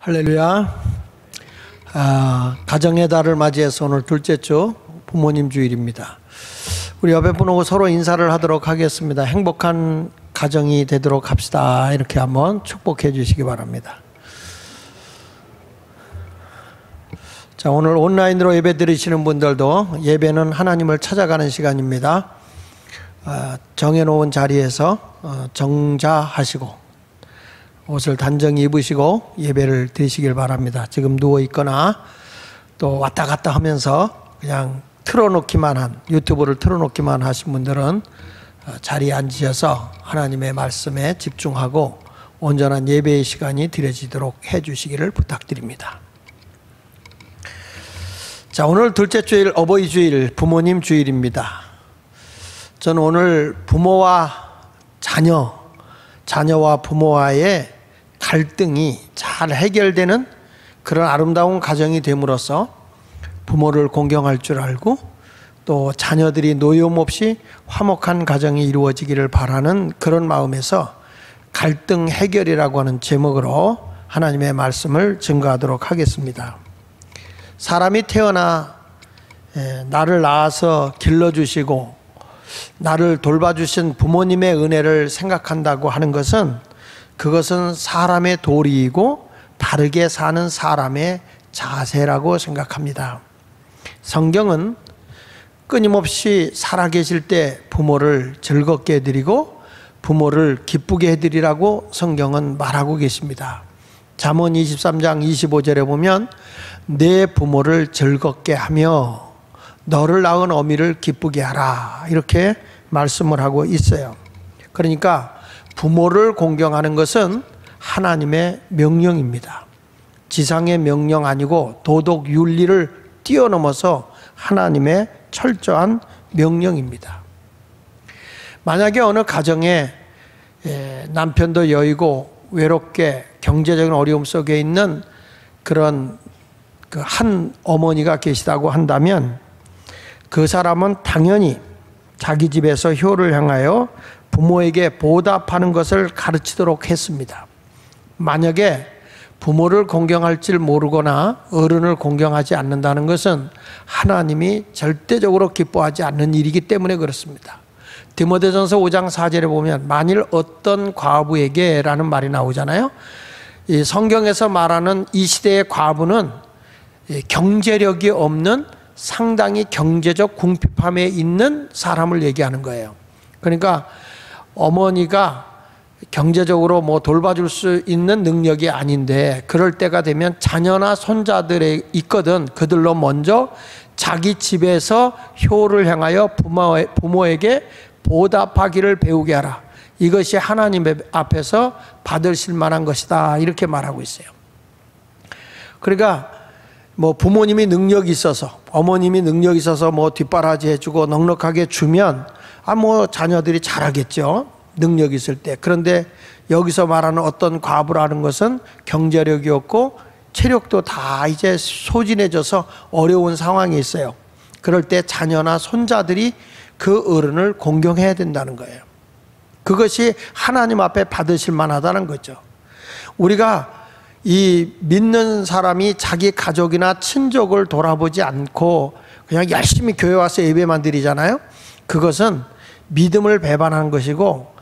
할렐루야. 가정의 달을 맞이해서 오늘 둘째 주 부모님 주일입니다. 우리 옆에 분하고 서로 인사를 하도록 하겠습니다. 행복한 가정이 되도록 합시다. 이렇게 한번 축복해 주시기 바랍니다. 자, 오늘 온라인으로 예배 드리시는 분들도 예배는 하나님을 찾아가는 시간입니다. 정해놓은 자리에서 정자하시고 옷을 단정히 입으시고 예배를 드리시길 바랍니다. 지금 누워있거나 또 왔다 갔다 하면서 그냥 틀어놓기만 한, 유튜브를 틀어놓기만 하신 분들은 자리에 앉으셔서 하나님의 말씀에 집중하고 온전한 예배의 시간이 드려지도록 해주시기를 부탁드립니다. 자, 오늘 둘째 주일 어버이 주일, 부모님 주일입니다. 저는 오늘 부모와 자녀와 부모와의 갈등이 잘 해결되는 그런 아름다운 가정이 됨으로써 부모를 공경할 줄 알고 또 자녀들이 노여움 없이 화목한 가정이 이루어지기를 바라는 그런 마음에서 갈등 해결이라고 하는 제목으로 하나님의 말씀을 증거하도록 하겠습니다. 사람이 태어나 나를 낳아서 길러주시고 나를 돌봐주신 부모님의 은혜를 생각한다고 하는 것은 그것은 사람의 도리이고 다르게 사는 사람의 자세라고 생각합니다. 성경은 끊임없이 살아계실 때 부모를 즐겁게 해드리고 부모를 기쁘게 해드리라고 성경은 말하고 계십니다. 잠언 23장 25절에 보면 내 부모를 즐겁게 하며 너를 낳은 어미를 기쁘게 하라 이렇게 말씀을 하고 있어요. 그러니까 부모를 공경하는 것은 하나님의 명령입니다. 지상의 명령 아니고 도덕 윤리를 뛰어넘어서 하나님의 철저한 명령입니다. 만약에 어느 가정에 남편도 여의고 외롭게 경제적인 어려움 속에 있는 그런 한 어머니가 계시다고 한다면 그 사람은 당연히 자기 집에서 효를 향하여 부모에게 보답하는 것을 가르치도록 했습니다. 만약에 부모를 공경할 줄 모르거나 어른을 공경하지 않는다는 것은 하나님이 절대적으로 기뻐하지 않는 일이기 때문에 그렇습니다. 디모데전서 5장 4절에 보면 만일 어떤 과부에게 라는 말이 나오잖아요. 이 성경에서 말하는 이 시대의 과부는 경제력이 없는 상당히 경제적 궁핍함에 있는 사람을 얘기하는 거예요. 그러니까 어머니가 경제적으로 돌봐줄 수 있는 능력이 아닌데 그럴 때가 되면 자녀나 손자들에 있거든 그들로 먼저 자기 집에서 효를 향하여 부모에게 보답하기를 배우게 하라. 이것이 하나님 앞에서 받으실 만한 것이다. 이렇게 말하고 있어요. 그러니까 부모님이 능력이 있어서 어머님이 능력이 있어서 뒷바라지 해주고 넉넉하게 주면 자녀들이 잘하겠죠. 능력이 있을 때. 그런데 여기서 말하는 어떤 과부라는 것은 경제력이 없고 체력도 다 이제 소진해져서 어려운 상황에 있어요. 그럴 때 자녀나 손자들이 그 어른을 공경해야 된다는 거예요. 그것이 하나님 앞에 받으실 만하다는 거죠. 우리가 이 믿는 사람이 자기 가족이나 친족을 돌아보지 않고 그냥 열심히 교회 와서 예배만 드리잖아요. 그것은 믿음을 배반한 것이고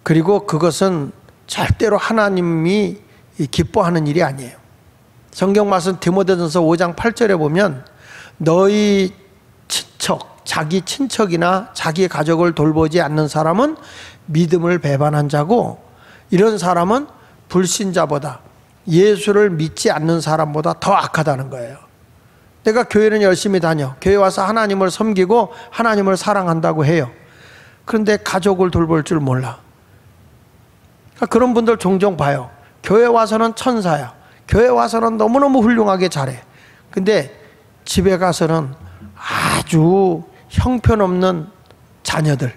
그리고 그것은 절대로 하나님이 기뻐하는 일이 아니에요. 성경 말씀 디모데전서 5장 8절에 보면 너희 친척, 자기 친척이나 자기 가족을 돌보지 않는 사람은 믿음을 배반한 자고 이런 사람은 불신자보다 예수를 믿지 않는 사람보다 더 악하다는 거예요. 내가 교회는 열심히 다녀. 교회 와서 하나님을 섬기고 하나님을 사랑한다고 해요. 그런데 가족을 돌볼 줄 몰라. 그런 분들 종종 봐요. 교회 와서는 천사야. 교회 와서는 너무너무 훌륭하게 잘해. 근데 집에 가서는 아주 형편없는 자녀들.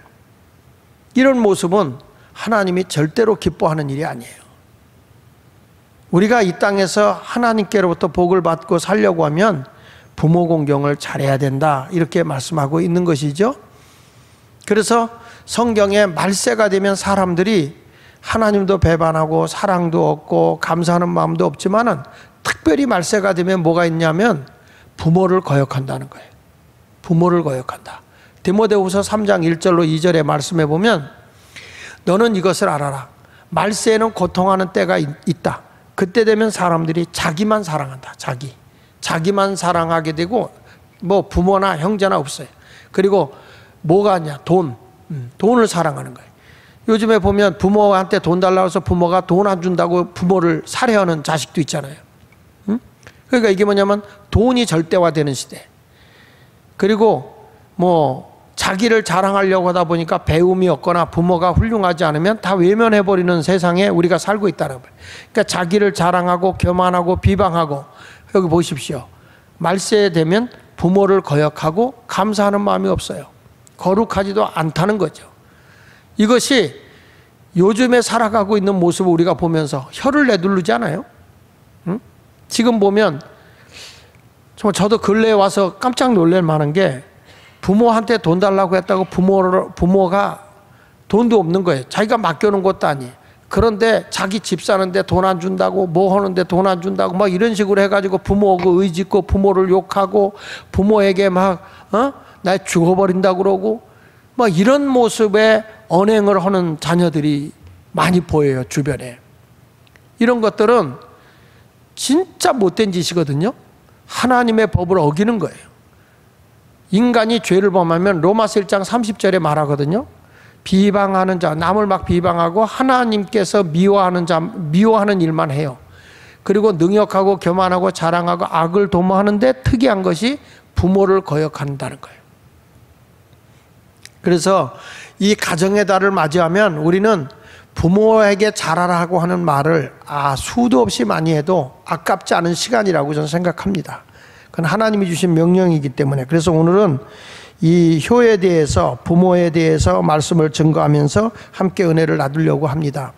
이런 모습은 하나님이 절대로 기뻐하는 일이 아니에요. 우리가 이 땅에서 하나님께로부터 복을 받고 살려고 하면 부모 공경을 잘해야 된다. 이렇게 말씀하고 있는 것이죠. 그래서 성경에 말세가 되면 사람들이 하나님도 배반하고 사랑도 없고 감사하는 마음도 없지만은 특별히 말세가 되면 뭐가 있냐면 부모를 거역한다는 거예요. 부모를 거역한다. 디모데후서 3장 1절로 2절에 말씀해 보면 너는 이것을 알아라. 말세에는 고통하는 때가 있다. 그때 되면 사람들이 자기만 사랑한다. 자기만 사랑하게 되고 뭐 부모나 형제나 없어요. 그리고 뭐가 아니야? 돈을 사랑하는 거예요. 요즘에 보면 부모한테 돈 달라고 해서 부모가 돈 안 준다고 부모를 살해하는 자식도 있잖아요. 그러니까 이게 뭐냐면 돈이 절대화되는 시대. 그리고 뭐 자기를 자랑하려고 하다 보니까 배움이 없거나 부모가 훌륭하지 않으면 다 외면해버리는 세상에 우리가 살고 있다는 거예요. 그러니까 자기를 자랑하고 교만하고 비방하고, 여기 보십시오. 말세에 되면 부모를 거역하고 감사하는 마음이 없어요. 거룩하지도 않다는 거죠. 이것이 요즘에 살아가고 있는 모습을 우리가 보면서 혀를 내두르지 않아요? 응? 지금 보면 정말 저도 근래에 와서 깜짝 놀랄 만한 게 부모한테 돈 달라고 했다고 부모가 돈도 없는 거예요. 자기가 맡겨놓은 것도 아니에요. 그런데 자기 집 사는데 돈 안 준다고, 뭐 하는데 돈 안 준다고 막 이런 식으로 해가지고 부모하고 의짓고 부모를 욕하고 부모에게 막 나 죽어버린다고 그러고 막 이런 모습의 언행을 하는 자녀들이 많이 보여요, 주변에. 이런 것들은 진짜 못된 짓이거든요. 하나님의 법을 어기는 거예요. 인간이 죄를 범하면 로마서 1장 30절에 말하거든요. 비방하는 자, 남을 막 비방하고 하나님께서 미워하는 일만 해요. 그리고 능욕하고 교만하고 자랑하고 악을 도모하는데 특이한 것이 부모를 거역한다는 거예요. 그래서 이 가정의 달을 맞이하면 우리는 부모에게 잘하라고 하는 말을 수도 없이 많이 해도 아깝지 않은 시간이라고 저는 생각합니다. 그건 하나님이 주신 명령이기 때문에. 그래서 오늘은 이 효에 대해서, 부모에 대해서 말씀을 증거하면서 함께 은혜를 나누려고 합니다.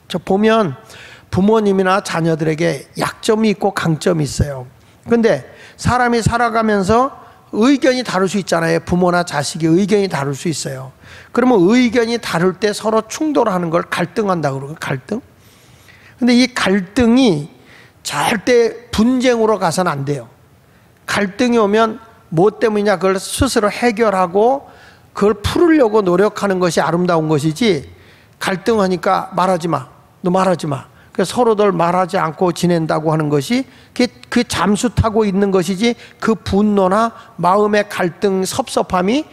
저 보면 부모님이나 자녀들에게 약점이 있고 강점이 있어요. 그런데 사람이 살아가면서 의견이 다를 수 있잖아요. 부모나 자식이 의견이 다를 수 있어요. 그러면 의견이 다를 때 서로 충돌하는 걸 갈등한다고 그러고, 갈등. 근데 이 갈등이 절대 분쟁으로 가서는 안 돼요. 갈등이 오면 뭐 때문이냐 그걸 스스로 해결하고 그걸 풀으려고 노력하는 것이 아름다운 것이지, 갈등하니까 말하지 마, 너 말하지 마, 그래서 서로들 말하지 않고 지낸다고 하는 것이 그 잠수 타고 있는 것이지, 그 분노나 마음의 갈등, 섭섭함이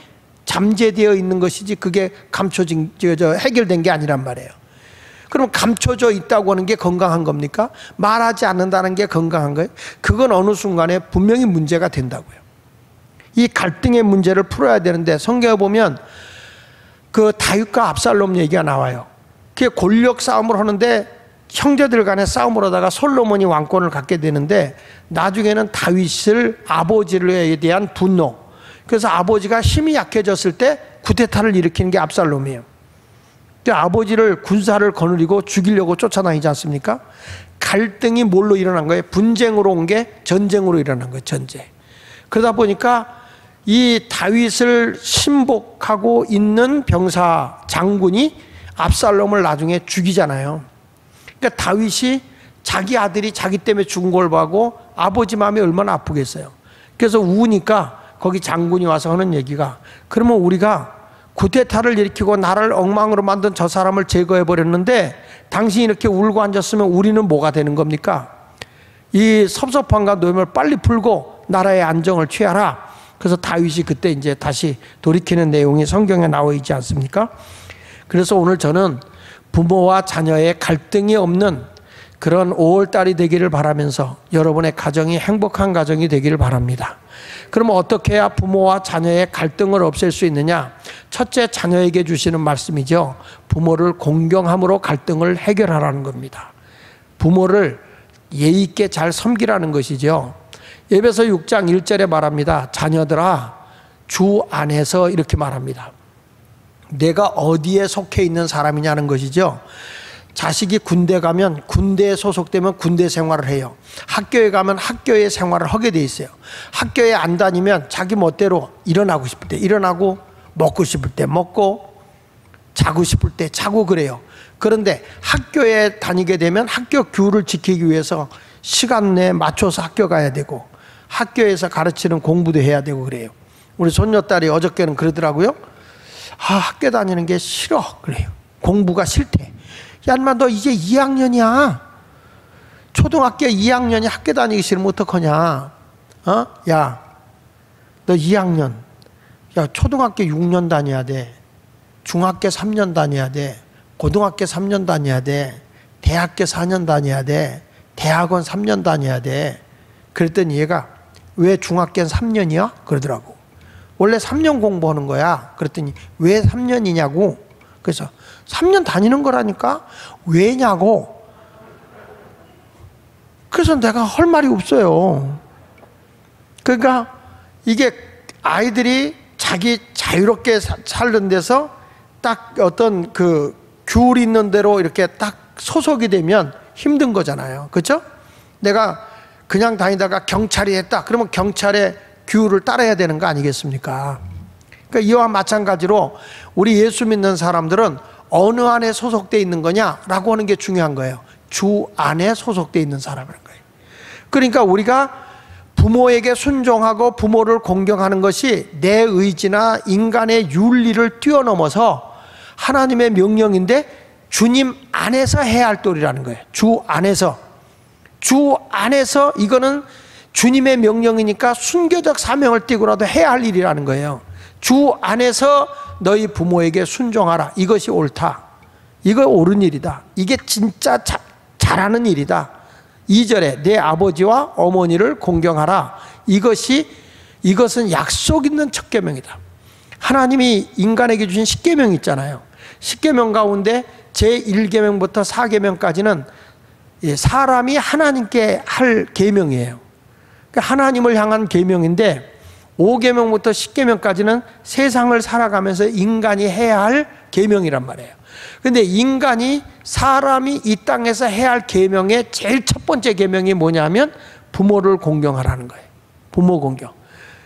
잠재되어 있는 것이지 그게 해결된 게 아니란 말이에요. 그럼 감춰져 있다고 하는 게 건강한 겁니까? 말하지 않는다는 게 건강한 거예요? 그건 어느 순간에 분명히 문제가 된다고요. 이 갈등의 문제를 풀어야 되는데, 성경에 보면 그 다윗과 압살롬 얘기가 나와요. 그게 권력 싸움을 하는데 형제들 간에 싸움을 하다가 솔로몬이 왕권을 갖게 되는데, 나중에는 다윗을 아버지에 대한 분노, 그래서 아버지가 힘이 약해졌을 때 쿠데타를 일으키는 게 압살롬이에요. 아버지를 군사를 거느리고 죽이려고 쫓아다니지 않습니까? 갈등이 뭘로 일어난 거예요? 분쟁으로 온 게 전쟁으로 일어난 거예요. 전쟁. 그러다 보니까 이 다윗을 신복하고 있는 병사 장군이 압살롬을 나중에 죽이잖아요. 그러니까 다윗이 자기 아들이 자기 때문에 죽은 걸 보고 아버지 마음이 얼마나 아프겠어요. 그래서 우니까 거기 장군이 와서 하는 얘기가, 그러면 우리가 쿠데타를 일으키고 나라를 엉망으로 만든 저 사람을 제거해 버렸는데 당신이 이렇게 울고 앉았으면 우리는 뭐가 되는 겁니까? 이 섭섭함과 노임을 빨리 풀고 나라의 안정을 취하라. 그래서 다윗이 그때 이제 다시 돌이키는 내용이 성경에 나와 있지 않습니까? 그래서 오늘 저는 부모와 자녀의 갈등이 없는 그런 5월달이 되기를 바라면서 여러분의 가정이 행복한 가정이 되기를 바랍니다. 그러면 어떻게 해야 부모와 자녀의 갈등을 없앨 수 있느냐? 첫째, 자녀에게 주시는 말씀이죠. 부모를 공경함으로 갈등을 해결하라는 겁니다. 부모를 예의 있게 잘 섬기라는 것이죠. 에베소 6장 1절에 말합니다. 자녀들아, 주 안에서, 이렇게 말합니다. 내가 어디에 속해 있는 사람이냐는 것이죠. 자식이 군대 가면 군대에 소속되면 군대 생활을 해요. 학교에 가면 학교의 생활을 하게 돼 있어요. 학교에 안 다니면 자기 멋대로 일어나고 싶을 때 일어나고, 먹고 싶을 때 먹고, 자고 싶을 때 자고 그래요. 그런데 학교에 다니게 되면 학교 규율을 지키기 위해서 시간 내에 맞춰서 학교 가야 되고 학교에서 가르치는 공부도 해야 되고 그래요. 우리 손녀딸이 어저께는 그러더라고요. 학교 다니는 게 싫어 그래요. 공부가 싫대. 야 인마 너 이제 2학년이야. 초등학교 2학년이 학교 다니기 싫으면 어떡하냐. 야 너 2학년. 야 초등학교 6년 다녀야 돼. 중학교 3년 다녀야 돼. 고등학교 3년 다녀야 돼. 대학교 4년 다녀야 돼. 대학원 3년 다녀야 돼. 그랬더니 얘가 왜 중학교는 3년이야? 그러더라고. 원래 3년 공부하는 거야. 그랬더니 왜 3년이냐고. 그래서 3년 다니는 거라니까 왜냐고. 그래서 내가 할 말이 없어요. 그러니까 이게 아이들이 자기 자유롭게 사는 데서 딱 어떤 그 규율 있는 대로 이렇게 딱 소속이 되면 힘든 거잖아요. 그렇죠? 내가 그냥 다니다가 경찰이 했다. 그러면 경찰의 규율을 따라야 되는 거 아니겠습니까? 그러니까 이와 마찬가지로 우리 예수 믿는 사람들은 어느 안에 소속되어 있는 거냐라고 하는 게 중요한 거예요. 주 안에 소속되어 있는 사람이라는 거예요. 그러니까 우리가 부모에게 순종하고 부모를 공경하는 것이 내 의지나 인간의 윤리를 뛰어넘어서 하나님의 명령인데 주님 안에서 해야 할 도리라는 거예요. 주 안에서. 주 안에서 이거는 주님의 명령이니까 순교적 사명을 띠고라도 해야 할 일이라는 거예요. 주 안에서 너희 부모에게 순종하라. 이것이 옳다. 이거 옳은 일이다. 이게 진짜 잘하는 일이다. 2절에 내 아버지와 어머니를 공경하라. 이것은 약속 있는 첫 계명이다. 하나님이 인간에게 주신 10계명이 있잖아요. 10계명 가운데 제1계명부터 4계명까지는 사람이 하나님께 할 계명이에요. 그러니까 하나님을 향한 계명인데 5계명부터 10계명까지는 세상을 살아가면서 인간이 해야 할 계명이란 말이에요. 그런데 인간이 사람이 이 땅에서 해야 할 계명의 제일 첫 번째 계명이 뭐냐면 부모를 공경하라는 거예요. 부모 공경.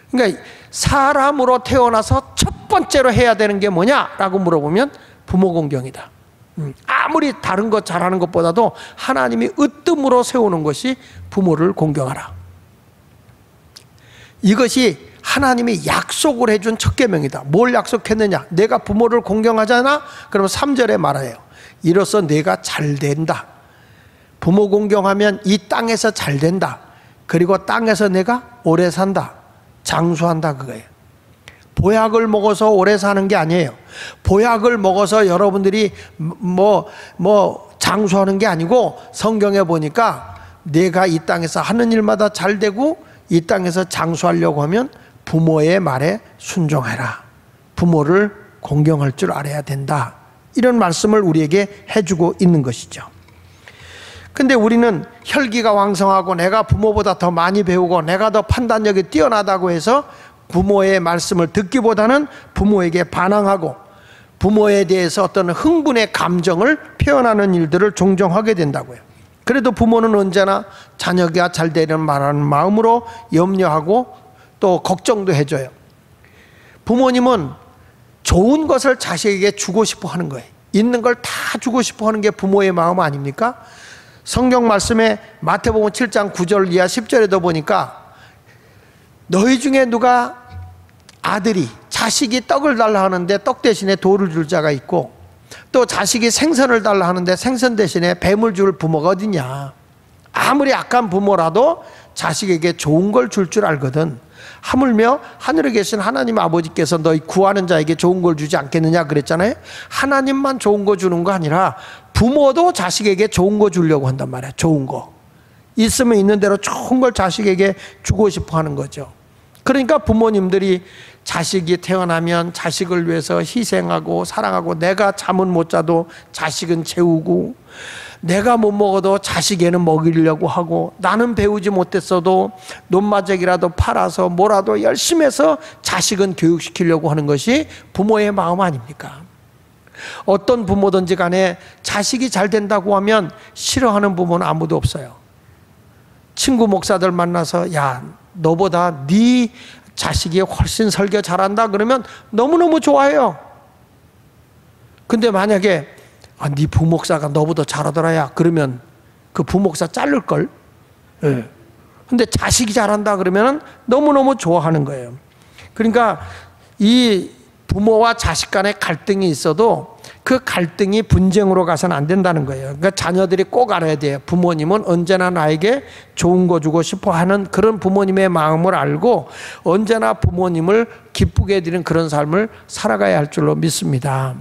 그러니까 사람으로 태어나서 첫 번째로 해야 되는 게 뭐냐라고 물어보면 부모 공경이다. 아무리 다른 것 잘하는 것보다도 하나님이 으뜸으로 세우는 것이 부모를 공경하라. 이것이 하나님이 약속을 해준 첫 계명이다. 뭘 약속했느냐? 내가 부모를 공경하잖아? 그러면 3절에 말해요. 이로써 내가 잘 된다. 부모 공경하면 이 땅에서 잘 된다. 그리고 땅에서 내가 오래 산다. 장수한다 그거예요. 보약을 먹어서 오래 사는 게 아니에요. 보약을 먹어서 여러분들이 장수하는 게 아니고 성경에 보니까 내가 이 땅에서 하는 일마다 잘 되고 이 땅에서 장수하려고 하면 부모의 말에 순종해라. 부모를 공경할 줄 알아야 된다. 이런 말씀을 우리에게 해주고 있는 것이죠. 근데 우리는 혈기가 왕성하고 내가 부모보다 더 많이 배우고 내가 더 판단력이 뛰어나다고 해서 부모의 말씀을 듣기보다는 부모에게 반항하고 부모에 대해서 어떤 흥분의 감정을 표현하는 일들을 종종 하게 된다고요. 그래도 부모는 언제나 자녀가 잘 되는 말하는 마음으로 염려하고 또 걱정도 해줘요. 부모님은 좋은 것을 자식에게 주고 싶어 하는 거예요. 있는 걸 다 주고 싶어 하는 게 부모의 마음 아닙니까? 성경 말씀에 마태복음 7장 9절 이하 10절에도 보니까 너희 중에 누가 아들이 자식이 떡을 달라 하는데 떡 대신에 돌을 줄 자가 있고 또 자식이 생선을 달라 하는데 생선 대신에 뱀을 줄 부모가 어디냐. 아무리 악한 부모라도 자식에게 좋은 걸 줄 알거든. 하물며 하늘에 계신 하나님 아버지께서 너희 구하는 자에게 좋은 걸 주지 않겠느냐 그랬잖아요. 하나님만 좋은 거 주는 거 아니라 부모도 자식에게 좋은 거 주려고 한단 말이야. 좋은 거 있으면 있는 대로 좋은 걸 자식에게 주고 싶어 하는 거죠. 그러니까 부모님들이 자식이 태어나면 자식을 위해서 희생하고 사랑하고 내가 잠은 못 자도 자식은 재우고 내가 못 먹어도 자식에는 먹이려고 하고 나는 배우지 못했어도 논마저기라도 팔아서 뭐라도 열심히 해서 자식은 교육시키려고 하는 것이 부모의 마음 아닙니까? 어떤 부모든지 간에 자식이 잘 된다고 하면 싫어하는 부모는 아무도 없어요. 친구 목사들 만나서 야 너보다 네 자식이 훨씬 설교 잘한다 그러면 너무너무 좋아해요. 근데 만약에 네 부목사가 너보다 잘하더라야. 그러면 그 부목사 자를걸. 예. 근데 자식이 잘한다 그러면 너무너무 좋아하는 거예요. 그러니까 이 부모와 자식 간의 갈등이 있어도 그 갈등이 분쟁으로 가서는 안 된다는 거예요. 그러니까 자녀들이 꼭 알아야 돼요. 부모님은 언제나 나에게 좋은 거 주고 싶어 하는 그런 부모님의 마음을 알고 언제나 부모님을 기쁘게 해드리는 그런 삶을 살아가야 할 줄로 믿습니다.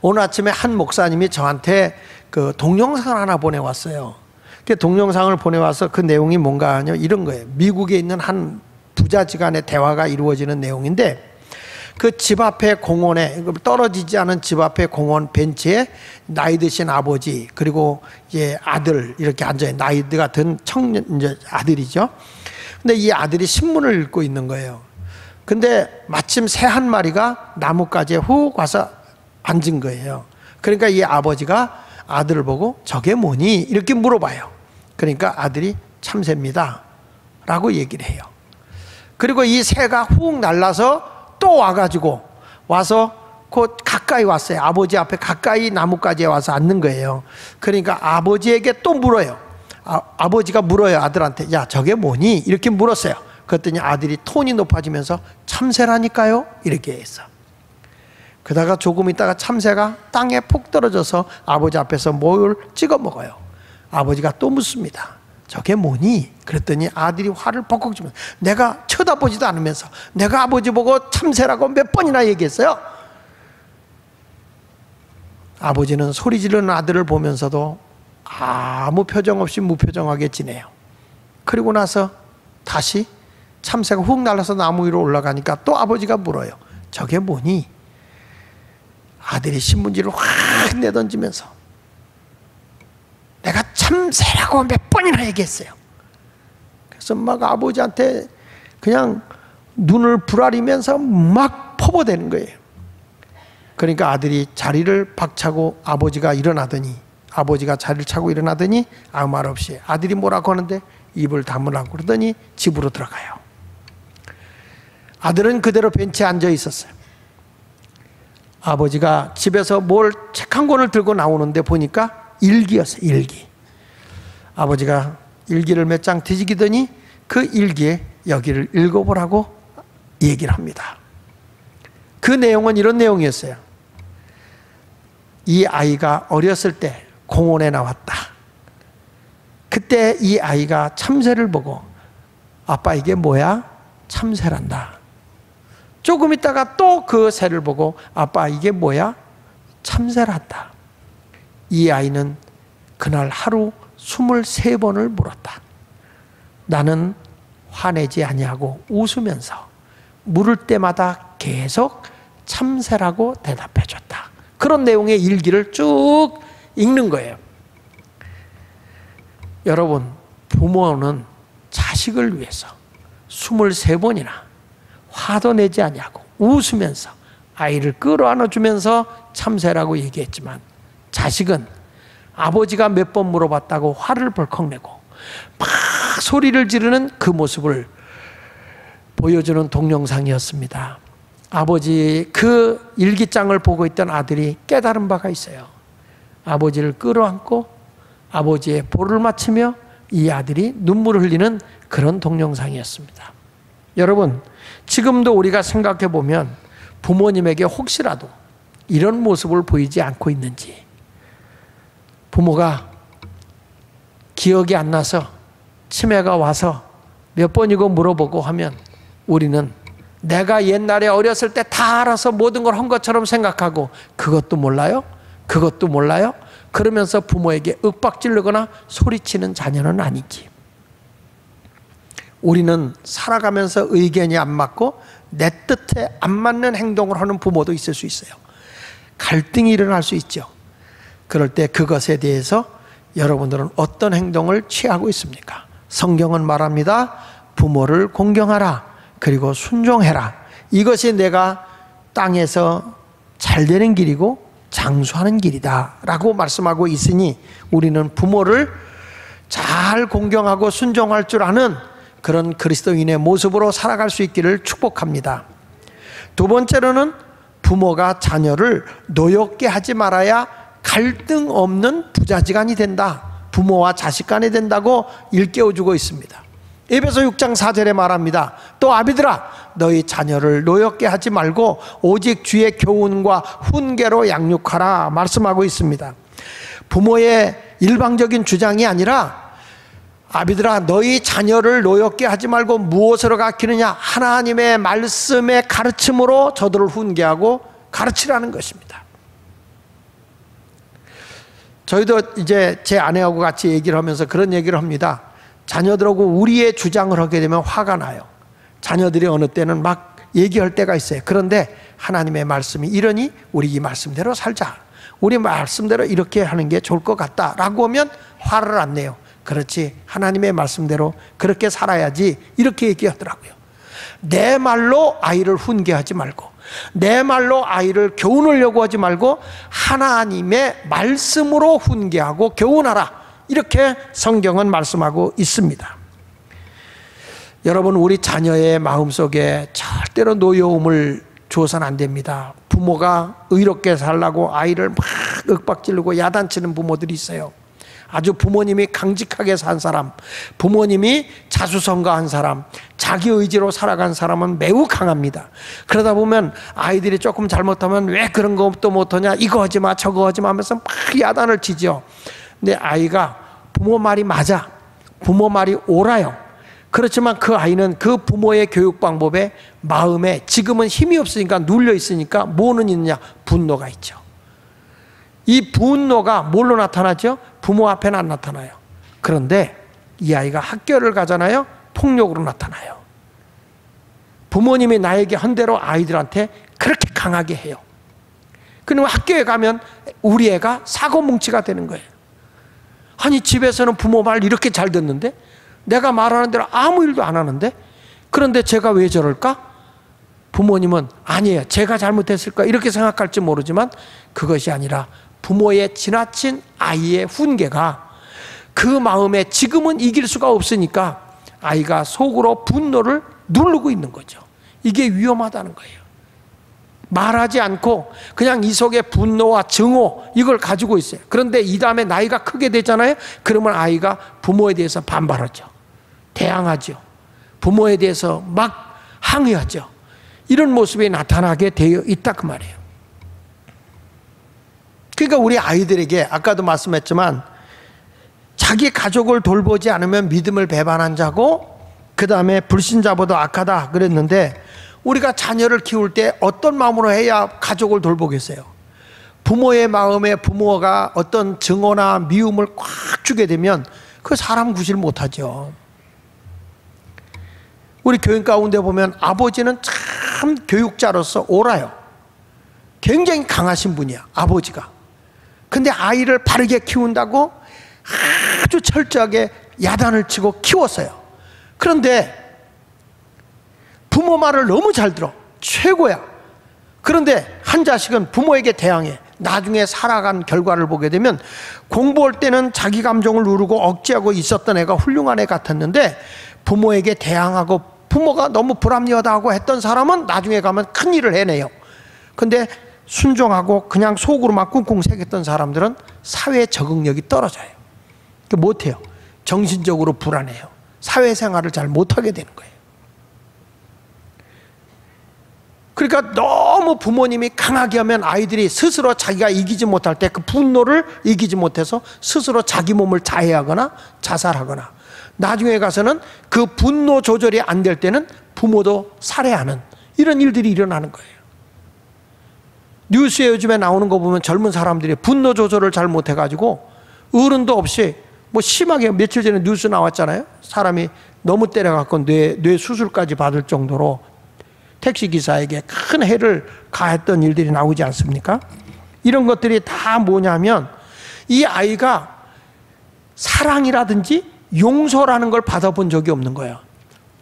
오늘 아침에 한 목사님이 저한테 그 동영상을 하나 보내왔어요. 그 동영상을 보내와서 그 내용이 뭔가 하냐 이런 거예요. 미국에 있는 한 부자지간의 대화가 이루어지는 내용인데 그 집 앞에 공원에 떨어지지 않은 집 앞에 공원 벤치에 나이 드신 아버지 그리고 이제 아들 이렇게 앉아 나이가 든 청년 이제 아들이죠. 근데 이 아들이 신문을 읽고 있는 거예요. 근데 마침 새 한 마리가 나뭇가지에 훅 와서 앉은 거예요. 그러니까 이 아버지가 아들을 보고 저게 뭐니? 이렇게 물어봐요. 그러니까 아들이 참새입니다 라고 얘기를 해요. 그리고 이 새가 훅 날라서 또 와가지고 와서 곧 가까이 왔어요. 아버지 앞에 가까이 나뭇가지에 와서 앉는 거예요. 그러니까 아버지에게 또 물어요. 아버지가 물어요 아들한테. 야 저게 뭐니? 이렇게 물었어요. 그랬더니 아들이 톤이 높아지면서 참새라니까요 이렇게 했어. 그러다가 조금 있다가 참새가 땅에 푹 떨어져서 아버지 앞에서 뭘 찍어 먹어요. 아버지가 또 묻습니다. 저게 뭐니? 그랬더니 아들이 화를 벅벅 주면서 내가 쳐다보지도 않으면서 내가 아버지 보고 참새라고 몇 번이나 얘기했어요. 아버지는 소리 지르는 아들을 보면서도 아무 표정 없이 무표정하게 지내요. 그리고 나서 다시 참새가 훅 날아서 나무 위로 올라가니까 또 아버지가 물어요. 저게 뭐니? 아들이 신문지를 확 내던지면서 내가 참새라고 몇 번이나 얘기했어요. 그래서 막 아버지한테 그냥 눈을 부라리면서 막 퍼부어대는 거예요. 그러니까 아들이 자리를 박차고 아버지가 일어나더니 아버지가 자리를 차고 일어나더니 아무 말 없이 아들이 뭐라고 하는데 입을 다물라고 그러더니 집으로 들어가요. 아들은 그대로 벤치에 앉아 있었어요. 아버지가 집에서 뭘 책 한 권을 들고 나오는데 보니까 일기였어요. 일기. 아버지가 일기를 몇 장 뒤지기더니 그 일기에 여기를 읽어보라고 얘기를 합니다. 그 내용은 이런 내용이었어요. 이 아이가 어렸을 때 공원에 나왔다. 그때 이 아이가 참새를 보고 아빠 이게 뭐야? 참새란다. 조금 있다가 또 그 새를 보고 아빠 이게 뭐야? 참새란다. 이 아이는 그날 하루 23번을 물었다. 나는 화내지 아니하고 웃으면서 물을 때마다 계속 참새라고 대답해 줬다. 그런 내용의 일기를 쭉 읽는 거예요. 여러분, 부모는 자식을 위해서 23번이나 화도 내지 아니하고 웃으면서 아이를 끌어안아주면서 참새라고 얘기했지만 자식은 아버지가 몇 번 물어봤다고 화를 벌컥 내고 막 소리를 지르는 그 모습을 보여주는 동영상이었습니다. 아버지 그 일기장을 보고 있던 아들이 깨달은 바가 있어요. 아버지를 끌어안고 아버지의 볼을 맞추며 이 아들이 눈물을 흘리는 그런 동영상이었습니다. 여러분, 지금도 우리가 생각해 보면 부모님에게 혹시라도 이런 모습을 보이지 않고 있는지, 부모가 기억이 안 나서 치매가 와서 몇 번이고 물어보고 하면 우리는 내가 옛날에 어렸을 때 다 알아서 모든 걸 한 것처럼 생각하고 그것도 몰라요? 그것도 몰라요? 그러면서 부모에게 윽박지르거나 소리치는 자녀는 아니지. 우리는 살아가면서 의견이 안 맞고 내 뜻에 안 맞는 행동을 하는 부모도 있을 수 있어요. 갈등이 일어날 수 있죠. 그럴 때 그것에 대해서 여러분들은 어떤 행동을 취하고 있습니까? 성경은 말합니다. 부모를 공경하라. 그리고 순종해라. 이것이 내가 땅에서 잘 되는 길이고 장수하는 길이다 라고 말씀하고 있으니 우리는 부모를 잘 공경하고 순종할 줄 아는 그런 그리스도인의 모습으로 살아갈 수 있기를 축복합니다. 두 번째로는 부모가 자녀를 노엽게 하지 말아야 갈등 없는 부자지간이 된다. 부모와 자식 간에 된다고 일깨워주고 있습니다. 에베소 6장 4절에 말합니다. 또 아비들아 너희 자녀를 노엽게 하지 말고 오직 주의 교훈과 훈계로 양육하라 말씀하고 있습니다. 부모의 일방적인 주장이 아니라 아비들아 너희 자녀를 노엽게 하지 말고 무엇으로 가르치느냐? 하나님의 말씀의 가르침으로 저들을 훈계하고 가르치라는 것입니다. 저희도 이제 제 아내하고 같이 얘기를 하면서 그런 얘기를 합니다. 자녀들하고 우리의 주장을 하게 되면 화가 나요. 자녀들이 어느 때는 막 얘기할 때가 있어요. 그런데 하나님의 말씀이 이러니 우리 이 말씀대로 살자. 우리 말씀대로 이렇게 하는 게 좋을 것 같다라고 하면 화를 안 내요. 그렇지, 하나님의 말씀대로 그렇게 살아야지 이렇게 얘기하더라고요. 내 말로 아이를 훈계하지 말고 내 말로 아이를 교훈하려고 하지 말고 하나님의 말씀으로 훈계하고 교훈하라, 이렇게 성경은 말씀하고 있습니다. 여러분, 우리 자녀의 마음속에 절대로 노여움을 줘서는 안 됩니다. 부모가 의롭게 살라고 아이를 막 윽박지르고 야단치는 부모들이 있어요. 아주 부모님이 강직하게 산 사람, 부모님이 자수성가한 사람, 자기 의지로 살아간 사람은 매우 강합니다. 그러다 보면 아이들이 조금 잘못하면 왜 그런 것도 못하냐, 이거 하지 마 저거 하지 마 하면서 막 야단을 치죠. 근데 아이가 부모 말이 맞아, 부모 말이 옳아요. 그렇지만 그 아이는 그 부모의 교육 방법에 마음에 지금은 힘이 없으니까 눌려 있으니까 뭐는 있느냐? 분노가 있죠. 이 분노가 뭘로 나타나죠? 부모 앞에는 안 나타나요. 그런데 이 아이가 학교를 가잖아요. 폭력으로 나타나요. 부모님이 나에게 한 대로 아이들한테 그렇게 강하게 해요. 그러면 학교에 가면 우리 애가 사고뭉치가 되는 거예요. 아니, 집에서는 부모 말 이렇게 잘 듣는데 내가 말하는 대로 아무 일도 안 하는데, 그런데 제가 왜 저럴까? 부모님은 아니에요, 제가 잘못했을까 이렇게 생각할지 모르지만 그것이 아니라 부모의 지나친 아이의 훈계가 그 마음에 지금은 이길 수가 없으니까 아이가 속으로 분노를 누르고 있는 거죠. 이게 위험하다는 거예요. 말하지 않고 그냥 이 속에 분노와 증오 이걸 가지고 있어요. 그런데 이 다음에 나이가 크게 되잖아요. 그러면 아이가 부모에 대해서 반발하죠. 대항하죠. 부모에 대해서 막 항의하죠. 이런 모습이 나타나게 되어 있다 그 말이에요. 그러니까 우리 아이들에게 아까도 말씀했지만 자기 가족을 돌보지 않으면 믿음을 배반한 자고 그 다음에 불신자보다 악하다 그랬는데, 우리가 자녀를 키울 때 어떤 마음으로 해야 가족을 돌보겠어요? 부모의 마음에 부모가 어떤 증오나 미움을 꽉 주게 되면 그 사람 구실 못하죠. 우리 교인 가운데 보면 아버지는 참 교육자로서 옳아요. 굉장히 강하신 분이야, 아버지가. 근데 아이를 바르게 키운다고 아주 철저하게 야단을 치고 키웠어요. 그런데 부모 말을 너무 잘 들어, 최고야. 그런데 한 자식은 부모에게 대항해. 나중에 살아간 결과를 보게 되면 공부할 때는 자기 감정을 누르고 억제하고 있었던 애가 훌륭한 애 같았는데 부모에게 대항하고 부모가 너무 불합리하다고 했던 사람은 나중에 가면 큰일을 해내요. 근데 순종하고 그냥 속으로만 쿵쿵 새겼던 사람들은 사회 적응력이 떨어져요. 못해요. 정신적으로 불안해요. 사회생활을 잘 못하게 되는 거예요. 그러니까 너무 부모님이 강하게 하면 아이들이 스스로 자기가 이기지 못할 때 그 분노를 이기지 못해서 스스로 자기 몸을 자해하거나 자살하거나, 나중에 가서는 그 분노 조절이 안 될 때는 부모도 살해하는 이런 일들이 일어나는 거예요. 뉴스에 요즘에 나오는 거 보면 젊은 사람들이 분노 조절을 잘 못해가지고 어른도 없이 뭐 심하게, 며칠 전에 뉴스 나왔잖아요. 사람이 너무 때려갖고 뇌 수술까지 받을 정도로 택시기사에게 큰 해를 가했던 일들이 나오지 않습니까? 이런 것들이 다 뭐냐면 이 아이가 사랑이라든지 용서라는 걸 받아본 적이 없는 거예요.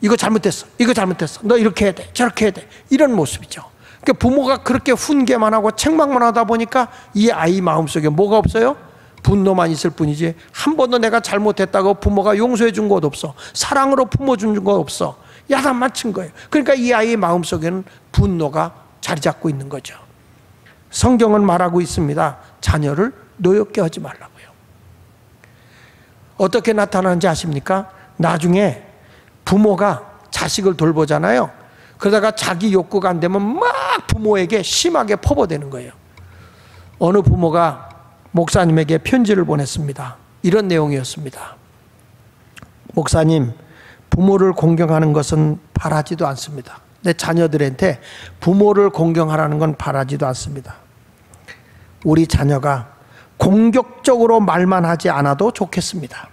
이거 잘못됐어, 이거 잘못됐어, 너 이렇게 해야 돼, 저렇게 해야 돼, 이런 모습이죠. 그러니까 부모가 그렇게 훈계만 하고 책망만 하다 보니까 이 아이 마음속에 뭐가 없어요? 분노만 있을 뿐이지 한 번도 내가 잘못했다고 부모가 용서해 준 것 없어. 사랑으로 품어준 것 없어. 야단만 친 거예요. 그러니까 이 아이의 마음속에는 분노가 자리 잡고 있는 거죠. 성경은 말하고 있습니다. 자녀를 노엽게 하지 말라고요. 어떻게 나타나는지 아십니까? 나중에 부모가 자식을 돌보잖아요. 그러다가 자기 욕구가 안 되면 막 부모에게 심하게 퍼부어대는 거예요. 어느 부모가 목사님에게 편지를 보냈습니다. 이런 내용이었습니다. 목사님, 부모를 공경하는 것은 바라지도 않습니다. 내 자녀들한테 부모를 공경하라는 건 바라지도 않습니다. 우리 자녀가 공격적으로 말만 하지 않아도 좋겠습니다.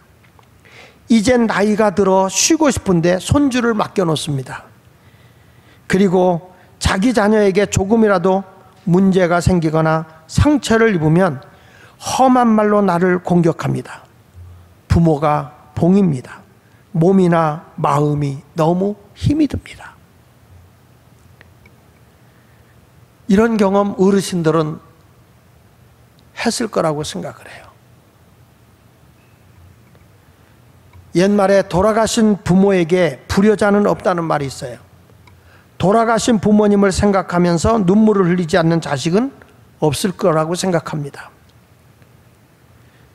이젠 나이가 들어 쉬고 싶은데 손주를 맡겨놓습니다. 그리고 자기 자녀에게 조금이라도 문제가 생기거나 상처를 입으면 험한 말로 나를 공격합니다. 부모가 봉입니다. 몸이나 마음이 너무 힘이 듭니다. 이런 경험 어르신들은 했을 거라고 생각을 해요. 옛말에 돌아가신 부모에게 불효자는 없다는 말이 있어요. 돌아가신 부모님을 생각하면서 눈물을 흘리지 않는 자식은 없을 거라고 생각합니다.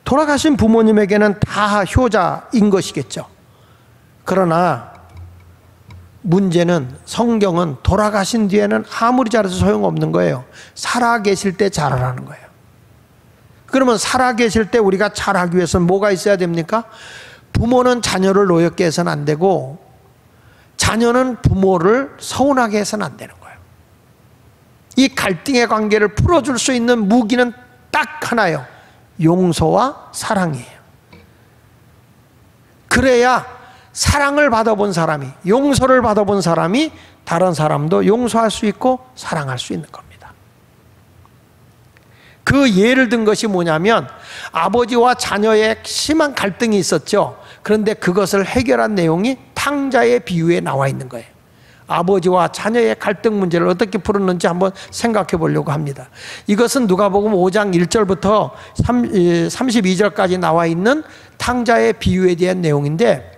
돌아가신 부모님에게는 다 효자인 것이겠죠. 그러나 문제는 성경은 돌아가신 뒤에는 아무리 잘해서 소용없는 거예요. 살아계실 때 잘하라는 거예요. 그러면 살아계실 때 우리가 잘하기 위해서는 뭐가 있어야 됩니까? 부모는 자녀를 노엽게 해서는 안 되고 자녀는 부모를 서운하게 해서는 안 되는 거예요. 이 갈등의 관계를 풀어줄 수 있는 무기는 딱 하나예요. 용서와 사랑이에요. 그래야 사랑을 받아본 사람이, 용서를 받아본 사람이 다른 사람도 용서할 수 있고 사랑할 수 있는 겁니다. 그 예를 든 것이 뭐냐면 아버지와 자녀의 심한 갈등이 있었죠. 그런데 그것을 해결한 내용이 탕자의 비유에 나와 있는 거예요. 아버지와 자녀의 갈등 문제를 어떻게 풀었는지 한번 생각해 보려고 합니다. 이것은 누가복음 5장 1절부터 32절까지 나와 있는 탕자의 비유에 대한 내용인데,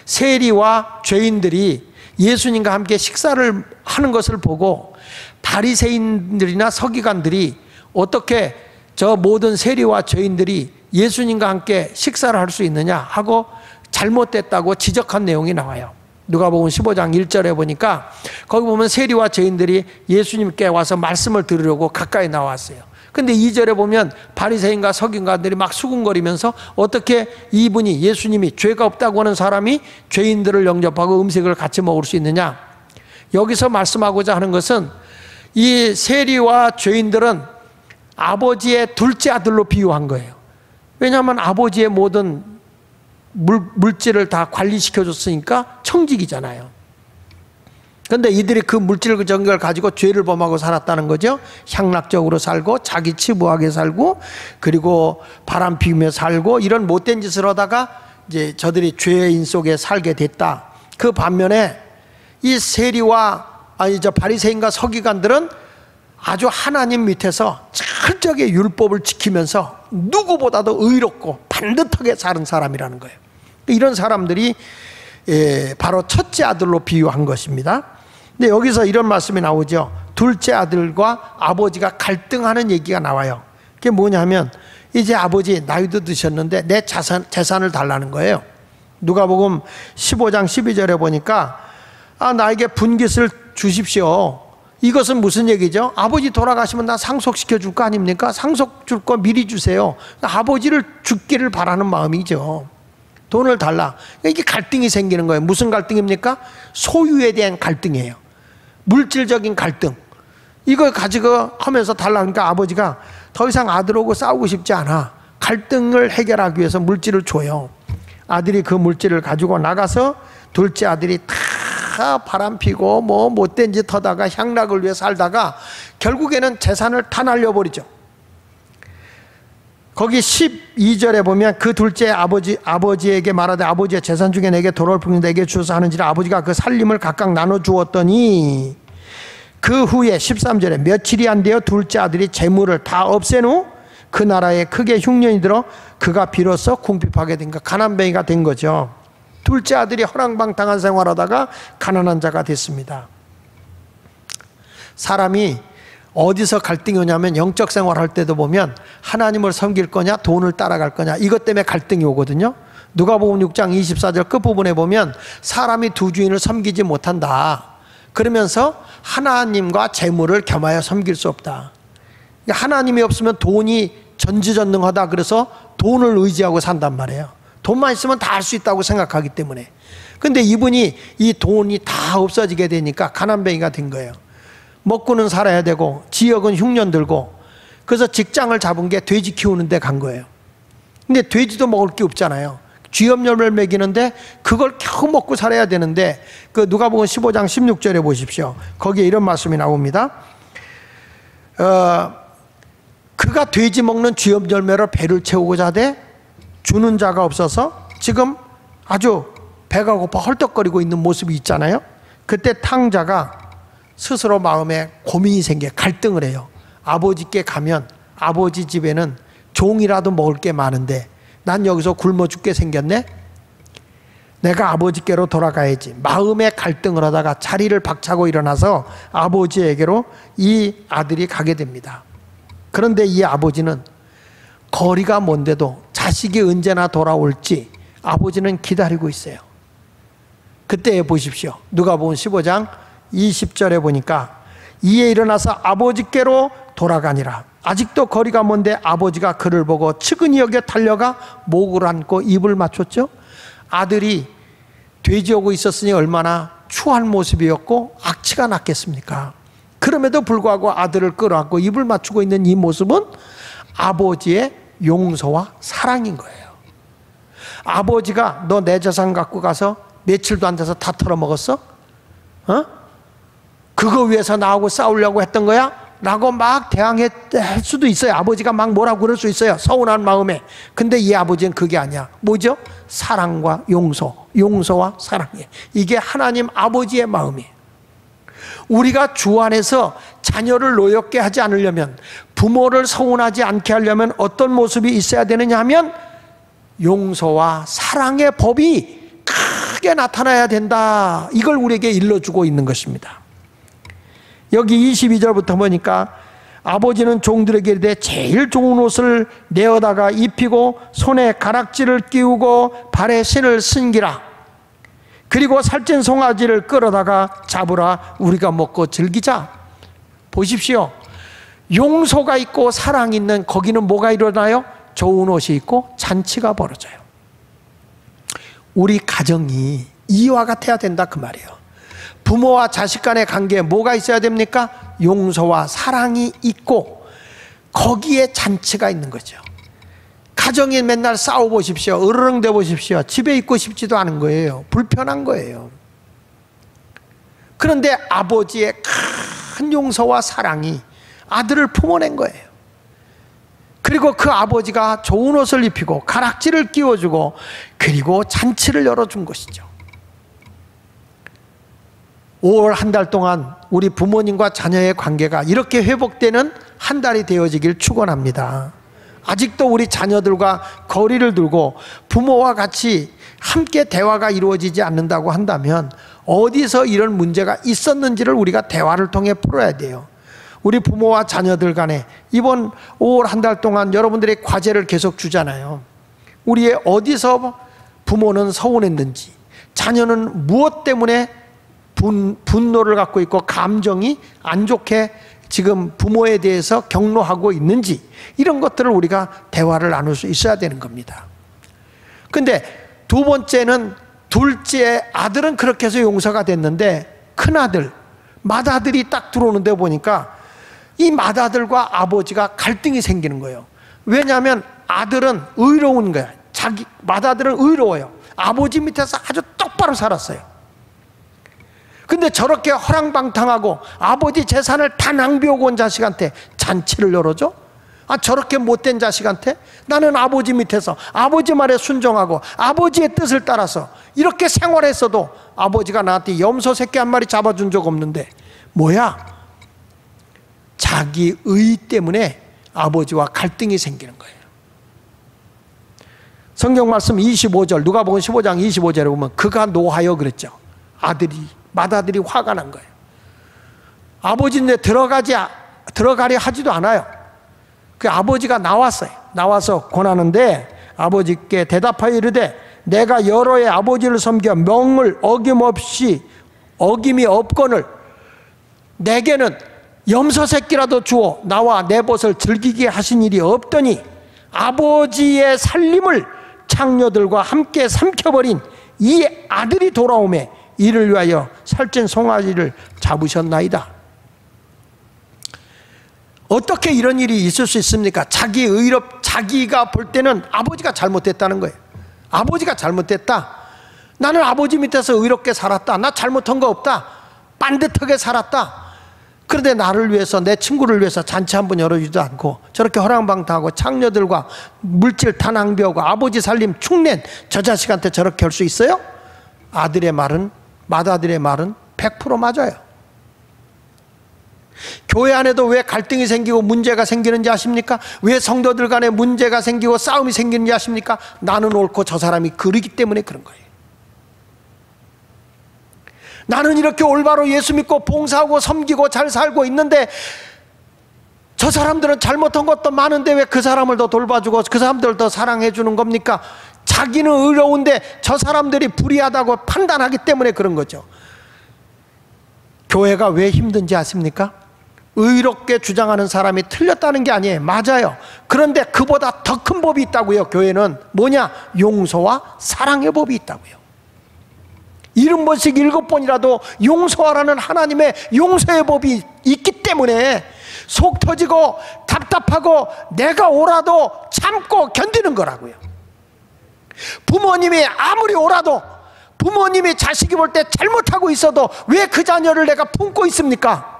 세리와 죄인들이 예수님과 함께 식사를 하는 것을 보고 바리새인들이나 서기관들이 어떻게 저 모든 세리와 죄인들이 예수님과 함께 식사를 할 수 있느냐 하고 잘못됐다고 지적한 내용이 나와요. 누가복음 15장 1절에 보니까 거기 보면 세리와 죄인들이 예수님께 와서 말씀을 들으려고 가까이 나왔어요. 근데 2절에 보면 바리새인과 서기관들이 막 수군거리면서 어떻게 이분이, 예수님이 죄가 없다고 하는 사람이 죄인들을 영접하고 음식을 같이 먹을 수 있느냐. 여기서 말씀하고자 하는 것은 이 세리와 죄인들은 아버지의 둘째 아들로 비유한 거예요. 왜냐하면 아버지의 모든 물질을 다 관리시켜줬으니까 청직이잖아요. 그런데 이들이 그 물질 정결을 가지고 죄를 범하고 살았다는 거죠. 향락적으로 살고 자기 치부하게 살고 그리고 바람 피우며 살고 이런 못된 짓을 하다가 이제 저들이 죄인 속에 살게 됐다. 그 반면에 이 세리와 바리새인과 서기관들은 아주 하나님 밑에서 철저하게 율법을 지키면서 누구보다도 의롭고 반듯하게 사는 사람이라는 거예요. 이런 사람들이 바로 첫째 아들로 비유한 것입니다. 근데 여기서 이런 말씀이 나오죠. 둘째 아들과 아버지가 갈등하는 얘기가 나와요. 그게 뭐냐면 이제 아버지 나이도 드셨는데 내 재산을 달라는 거예요. 누가복음 15장 12절에 보니까 나에게 분깃을 주십시오. 이것은 무슨 얘기죠? 아버지 돌아가시면 나 상속시켜 줄 거 아닙니까? 상속 줄 거 미리 주세요. 아버지를 죽기를 바라는 마음이죠. 돈을 달라. 이게 갈등이 생기는 거예요. 무슨 갈등입니까? 소유에 대한 갈등이에요. 물질적인 갈등. 이걸 가지고 하면서 달라니까 아버지가 더 이상 아들하고 싸우고 싶지 않아. 갈등을 해결하기 위해서 물질을 줘요. 아들이 그 물질을 가지고 나가서 둘째 아들이 다 바람피고 뭐 못된 짓 하다가 향락을 위해 살다가 결국에는 재산을 다 날려버리죠. 거기 12절에 보면 그 둘째 아버지에게 말하되 아버지의 재산 중에 내게 돌아올 분이 내게 주어서 하는지라 아버지가 그 살림을 각각 나눠 주었더니 그 후에 13절에 며칠이 안 되어 둘째 아들이 재물을 다 없앤 후 그 나라에 크게 흉년이 들어 그가 비로소 궁핍하게 된 거, 가난뱅이가 된 거죠. 둘째 아들이 허랑방탕한 생활하다가 가난한 자가 됐습니다. 사람이 어디서 갈등이 오냐면 영적 생활할 때도 보면 하나님을 섬길 거냐 돈을 따라갈 거냐 이것 때문에 갈등이 오거든요. 누가복음 6장 24절 끝부분에 보면 사람이 두 주인을 섬기지 못한다. 그러면서 하나님과 재물을 겸하여 섬길 수 없다. 하나님이 없으면 돈이 전지전능하다. 그래서 돈을 의지하고 산단 말이에요. 돈만 있으면 다 할 수 있다고 생각하기 때문에. 근데 이분이 이 돈이 다 없어지게 되니까 가난뱅이가 된 거예요. 먹고는 살아야 되고 지역은 흉년 들고, 그래서 직장을 잡은 게 돼지 키우는 데 간 거예요. 근데 돼지도 먹을 게 없잖아요. 쥐염염을 먹이는데 그걸 겨우 먹고 살아야 되는데, 그 누가복음 15장 16절에 보십시오. 거기에 이런 말씀이 나옵니다. 그가 돼지 먹는 쥐염열매로 배를 채우고자 하되 주는 자가 없어서 지금 아주 배가 고파 헐떡거리고 있는 모습이 있잖아요. 그때 탕자가 스스로 마음에 고민이 생겨 갈등을 해요. 아버지께 가면 아버지 집에는 종이라도 먹을 게 많은데 난 여기서 굶어 죽게 생겼네. 내가 아버지께로 돌아가야지. 마음에 갈등을 하다가 자리를 박차고 일어나서 아버지에게로 이 아들이 가게 됩니다. 그런데 이 아버지는 거리가 먼데도 자식이 언제나 돌아올지 아버지는 기다리고 있어요. 그때 보십시오. 누가복음 15장 20절에 보니까 이에 일어나서 아버지께로 돌아가니라. 아직도 거리가 먼데 아버지가 그를 보고 측은히 여겨 달려가 목을 안고 입을 맞췄죠. 아들이 돼지오고 있었으니 얼마나 추한 모습이었고 악취가 났겠습니까? 그럼에도 불구하고 아들을 끌어안고 입을 맞추고 있는 이 모습은 아버지의 용서와 사랑인 거예요. 아버지가 너 내 재산 갖고 가서 며칠도 안 돼서 다 털어먹었어? 그거 위해서 나하고 싸우려고 했던 거야? 라고 막 대항할 수도 있어요. 아버지가 막 뭐라고 그럴 수 있어요. 서운한 마음에. 근데 이 아버지는 그게 아니야. 뭐죠? 사랑과 용서, 용서와 사랑이에요. 이게 하나님 아버지의 마음이에요. 우리가 주 안에서 자녀를 노엽게 하지 않으려면, 부모를 서운하지 않게 하려면 어떤 모습이 있어야 되느냐 하면 용서와 사랑의 법이 크게 나타나야 된다. 이걸 우리에게 일러주고 있는 것입니다. 여기 22절부터 보니까 아버지는 종들에게 이르되 제일 좋은 옷을 내어다가 입히고 손에 가락지를 끼우고 발에 신을 신기라. 그리고 살찐 송아지를 끌어다가 잡으라. 우리가 먹고 즐기자. 보십시오. 용서가 있고 사랑이 있는 거기는 뭐가 일어나요? 좋은 옷이 있고 잔치가 벌어져요. 우리 가정이 이와 같아야 된다 그 말이에요. 부모와 자식 간의 관계에 뭐가 있어야 됩니까? 용서와 사랑이 있고 거기에 잔치가 있는 거죠. 가정이 맨날 싸워보십시오. 으르렁대 보십시오. 집에 있고 싶지도 않은 거예요. 불편한 거예요. 그런데 아버지의 큰 용서와 사랑이 아들을 품어낸 거예요. 그리고 그 아버지가 좋은 옷을 입히고 가락지를 끼워주고 그리고 잔치를 열어준 것이죠. 5월 한 달 동안 우리 부모님과 자녀의 관계가 이렇게 회복되는 한 달이 되어지길 축원합니다. 아직도 우리 자녀들과 거리를 두고 부모와 같이 함께 대화가 이루어지지 않는다고 한다면 어디서 이런 문제가 있었는지를 우리가 대화를 통해 풀어야 돼요. 우리 부모와 자녀들 간에 이번 5월 한 달 동안 여러분들의 과제를 계속 주잖아요. 우리의 어디서 부모는 서운했는지, 자녀는 무엇 때문에 분노를 갖고 있고 감정이 안 좋게 지금 부모에 대해서 격노하고 있는지, 이런 것들을 우리가 대화를 나눌 수 있어야 되는 겁니다. 근데 두 번째는, 둘째 아들은 그렇게 해서 용서가 됐는데 큰아들, 맏아들이 딱 들어오는데 보니까 이 맏아들과 아버지가 갈등이 생기는 거예요. 왜냐하면 아들은 의로운 거야. 맏아들은 의로워요. 아버지 밑에서 아주 똑바로 살았어요. 근데 저렇게 허랑방탕하고 아버지 재산을 다 낭비하고 온 자식한테 잔치를 열어줘? 저렇게 못된 자식한테? 나는 아버지 밑에서 아버지 말에 순종하고 아버지의 뜻을 따라서 이렇게 생활했어도 아버지가 나한테 염소 새끼 한 마리 잡아준 적 없는데 뭐야? 자기 의 때문에 아버지와 갈등이 생기는 거예요. 성경 말씀 25절, 누가복음 15장 25절에 보면 그가 노하여 그랬죠. 맏아들이 화가 난 거예요. 아버지인데 들어가지 들어가려 하지도 않아요. 그 아버지가 나왔어요. 나와서 권하는데 아버지께 대답하여 이르되 내가 여러 해 아버지를 섬겨 명을 어김이 없거늘 내게는 염소 새끼라도 주어 나와 내 벗을 즐기게 하신 일이 없더니 아버지의 살림을 창녀들과 함께 삼켜버린 이 아들이 돌아오매 이를 위하여 살찐 송아지를 잡으셨나이다. 어떻게 이런 일이 있을 수 있습니까? 자기가 볼 때는 아버지가 잘못됐다는 거예요. 아버지가 잘못됐다. 나는 아버지 밑에서 의롭게 살았다. 나 잘못한 거 없다. 반듯하게 살았다. 그런데 나를 위해서, 내 친구를 위해서 잔치 한번 열어주지도 않고 저렇게 허랑방탕하고 창녀들과 물질 다 낭비하고 아버지 살림 축낸 저 자식한테 저렇게 할 수 있어요? 맏아들의 말은 100% 맞아요. 교회 안에도 왜 갈등이 생기고 문제가 생기는지 아십니까? 왜 성도들 간에 문제가 생기고 싸움이 생기는지 아십니까? 나는 옳고 저 사람이 그르기 때문에 그런 거예요. 나는 이렇게 올바로 예수 믿고 봉사하고 섬기고 잘 살고 있는데 저 사람들은 잘못한 것도 많은데 왜 그 사람을 더 돌봐주고 그 사람들을 더 사랑해 주는 겁니까? 자기는 의로운데 저 사람들이 불의하다고 판단하기 때문에 그런 거죠. 교회가 왜 힘든지 아십니까? 의롭게 주장하는 사람이 틀렸다는 게 아니에요. 맞아요. 그런데 그보다 더 큰 법이 있다고요. 교회는 뭐냐? 용서와 사랑의 법이 있다고요. 70번씩 7번이라도 용서하라는 하나님의 용서의 법이 있기 때문에 속 터지고 답답하고 내가 오라도 참고 견디는 거라고요. 부모님이 아무리 오라도 부모님이 자식이 볼 때 잘못하고 있어도 왜 그 자녀를 내가 품고 있습니까?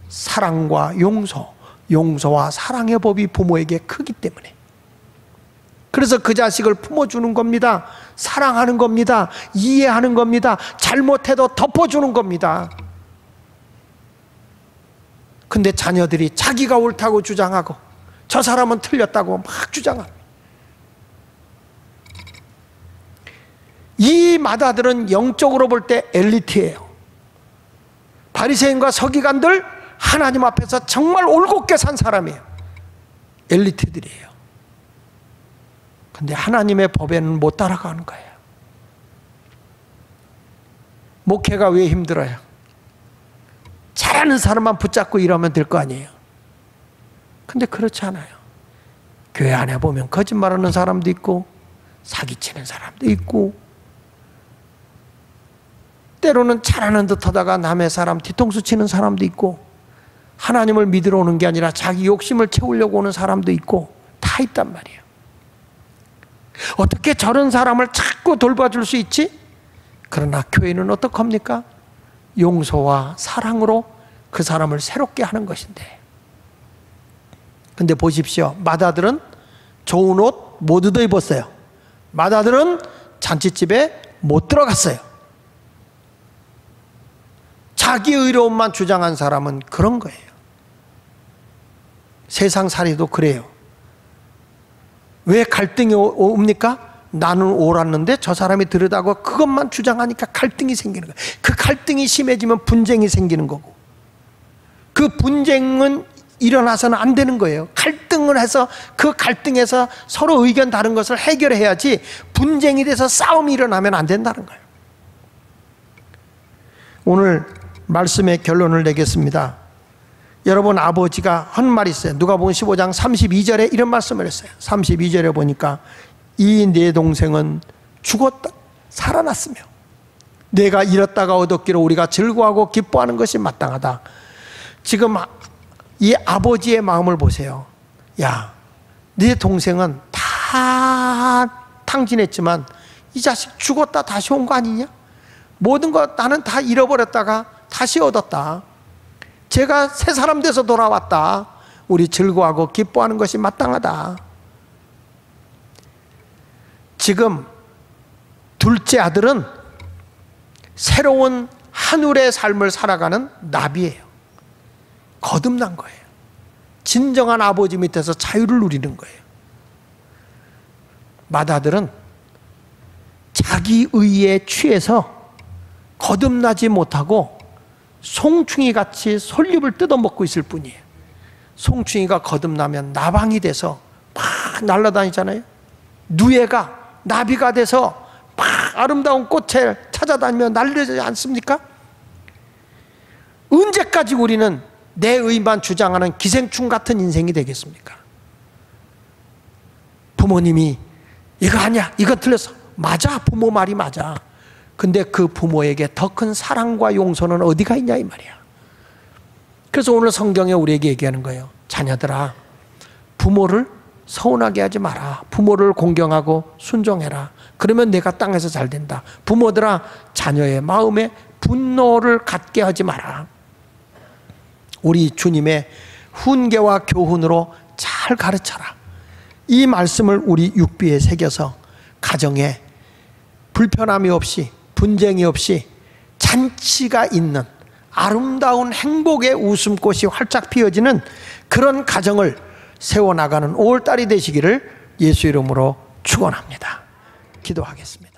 사랑과 용서와 사랑의 법이 부모에게 크기 때문에. 그래서 그 자식을 품어주는 겁니다. 사랑하는 겁니다. 이해하는 겁니다. 잘못해도 덮어주는 겁니다. 근데 자녀들이 자기가 옳다고 주장하고 저 사람은 틀렸다고 막 주장하고, 이 맏아들은 영적으로 볼 때 엘리트예요. 바리새인과 서기관들 하나님 앞에서 정말 올곧게 산 사람이에요. 엘리트들이에요. 근데 하나님의 법에는 못 따라가는 거예요. 목회가 왜 힘들어요? 잘하는 사람만 붙잡고 일하면 될 거 아니에요. 근데 그렇지 않아요. 교회 안에 보면 거짓말하는 사람도 있고 사기치는 사람도 있고 때로는 잘하는 듯 하다가 남의 사람 뒤통수 치는 사람도 있고 하나님을 믿으러 오는 게 아니라 자기 욕심을 채우려고 오는 사람도 있고 다 있단 말이에요. 어떻게 저런 사람을 자꾸 돌봐줄 수 있지? 그러나 교회는 어떡합니까? 용서와 사랑으로 그 사람을 새롭게 하는 것인데. 근데 보십시오. 맏아들은 좋은 옷 못 얻어 입었어요. 맏아들은 잔치집에 못 들어갔어요. 자기 의로움만 주장한 사람은 그런 거예요. 세상살이도 그래요. 왜 갈등이 옵니까? 나는 옳았는데 저 사람이 들으다고 그것만 주장하니까 갈등이 생기는 거예요. 그 갈등이 심해지면 분쟁이 생기는 거고, 그 분쟁은 일어나서는 안 되는 거예요. 갈등을 해서 그 갈등에서 서로 의견 다른 것을 해결해야지 분쟁이 돼서 싸움이 일어나면 안 된다는 거예요. 오늘 말씀의 결론을 내겠습니다. 여러분, 아버지가 한 말이 있어요. 누가복음 15장 32절에 이런 말씀을 했어요. 32절에 보니까 이 내 동생은 죽었다 살아났으며 내가 잃었다가 얻었기로 우리가 즐거워하고 기뻐하는 것이 마땅하다. 지금 이 아버지의 마음을 보세요. 야, 네 동생은 다 탕진했지만 이 자식 죽었다 다시 온 거 아니냐? 모든 것 나는 다 잃어버렸다가 다시 얻었다. 제가 새 사람 돼서 돌아왔다. 우리 즐거워하고 기뻐하는 것이 마땅하다. 지금 둘째 아들은 새로운 하늘의 삶을 살아가는 나비예요. 거듭난 거예요. 진정한 아버지 밑에서 자유를 누리는 거예요. 맏아들은 자기 의에 취해서 거듭나지 못하고 송충이 같이 솔잎을 뜯어먹고 있을 뿐이에요. 송충이가 거듭나면 나방이 돼서 막 날아다니잖아요. 누에가 나비가 돼서 막 아름다운 꽃을 찾아다니며 날리지 않습니까? 언제까지 우리는 내 의만 주장하는 기생충 같은 인생이 되겠습니까? 부모님이 이거 아니야, 이거 틀렸어. 맞아, 부모 말이 맞아. 근데 그 부모에게 더 큰 사랑과 용서는 어디가 있냐 이 말이야. 그래서 오늘 성경에 우리에게 얘기하는 거예요. 자녀들아, 부모를 서운하게 하지 마라. 부모를 공경하고 순종해라. 그러면 내가 땅에서 잘 된다. 부모들아, 자녀의 마음에 분노를 갖게 하지 마라. 우리 주님의 훈계와 교훈으로 잘 가르쳐라. 이 말씀을 우리 육비에 새겨서 가정에 불편함이 없이, 분쟁이 없이 잔치가 있는 아름다운 행복의 웃음꽃이 활짝 피어지는 그런 가정을 세워나가는 5월달이 되시기를 예수 이름으로 축원합니다. 기도하겠습니다.